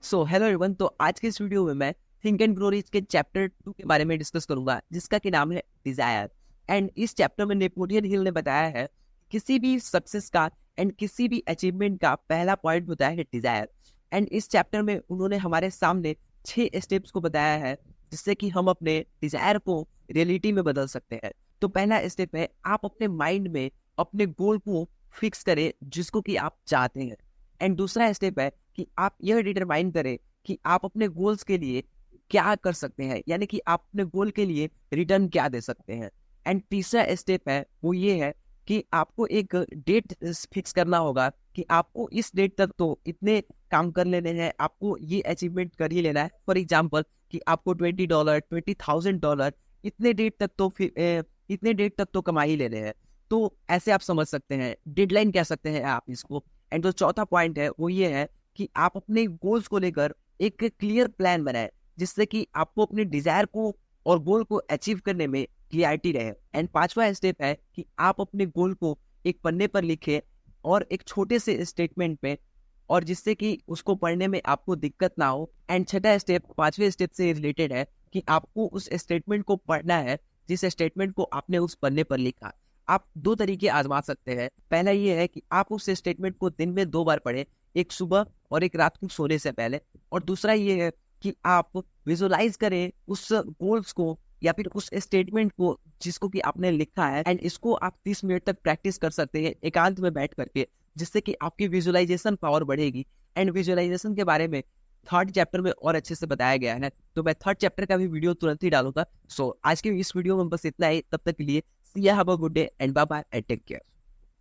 Hello everyone. तो आज के इस वीडियो में मैं थिंक एंड ग्रो रिच के चैप्टर 2 के बारे में डिस्कस करूंगा, जिसका कि नाम है डिजायर। एंड इस चैप्टर में नेपोलियन हिल ने बताया है किसी भी सक्सेस का एंड किसी भी अचीवमेंट का पहला पॉइंट होता है डिजायर। एंड इस चैप्टर में उन्होंने हमारे सामने 6 स्टेप्स को बताया है जिससे कि हम अपने डिजायर को रियलिटी में बदल सकते हैं। तो पहला स्टेप है, आप अपने माइंड में अपने गोल को फिक्स करें जिसको कि आप चाहते हैं। एंड दूसरा स्टेप है कि आप यह डिटरमाइन करें कि आप अपने गोल्स के लिए क्या कर सकते हैं, यानी कि आप अपने गोल के लिए रिटर्न क्या दे सकते हैं। एंड तीसरा स्टेप है वो ये है कि आपको एक डेट फिक्स करना होगा कि आपको इस डेट तक तो इतने काम कर लेने हैं, आपको ये अचीवमेंट कर ही लेना है। फॉर एग्जाम्पल कि आपको $20, $20,000 इतने डेट तक तो इतने डेट तक तो कमा ही लेने हैं। तो ऐसे आप समझ सकते हैं, डेडलाइन कह सकते हैं आप इसको। एंड जो चौथा पॉइंट है वो ये है कि आप अपने गोल्स को लेकर एक क्लियर प्लान बनाएं जिससे कि आपको अपने डिजायर को और गोल को अचीव करने में क्लियरिटी रहे। एंड पांचवा स्टेप है कि आप अपने गोल को एक पन्ने पर लिखें और एक छोटे से स्टेटमेंट में, और जिससे कि उसको पढ़ने में आपको दिक्कत ना हो। एंड छठा स्टेप पांचवें स्टेप से रिलेटेड है कि आपको उस स्टेटमेंट को पढ़ना है जिस स्टेटमेंट को आपने उस पन्ने पर लिखा। आप दो तरीके आजमा सकते हैं। पहला ये है कि आप उस स्टेटमेंट को दिन में 2 बार पढ़ें, एक सुबह और एक रात को सोने से पहले। और दूसरा ये है कि आप विजुलाइज करें उस गोल्स को या फिर उस स्टेटमेंट को जिसको कि आपने लिखा है। एंड इसको आप 30 मिनट तक प्रैक्टिस कर सकते हैं एकांत में बैठ करके, जिससे कि आपकी विजुअलाइजेशन पावर बढ़ेगी। एंड विजुअलाइजेशन के बारे में थर्ड चैप्टर में और अच्छे से बताया गया है, तो मैं थर्ड चैप्टर का भी वीडियो तुरंत ही डालूंगा। आज के इस वीडियो में बस इतना ही। तब तक के लिए see you, have a good day and bye bye and take care.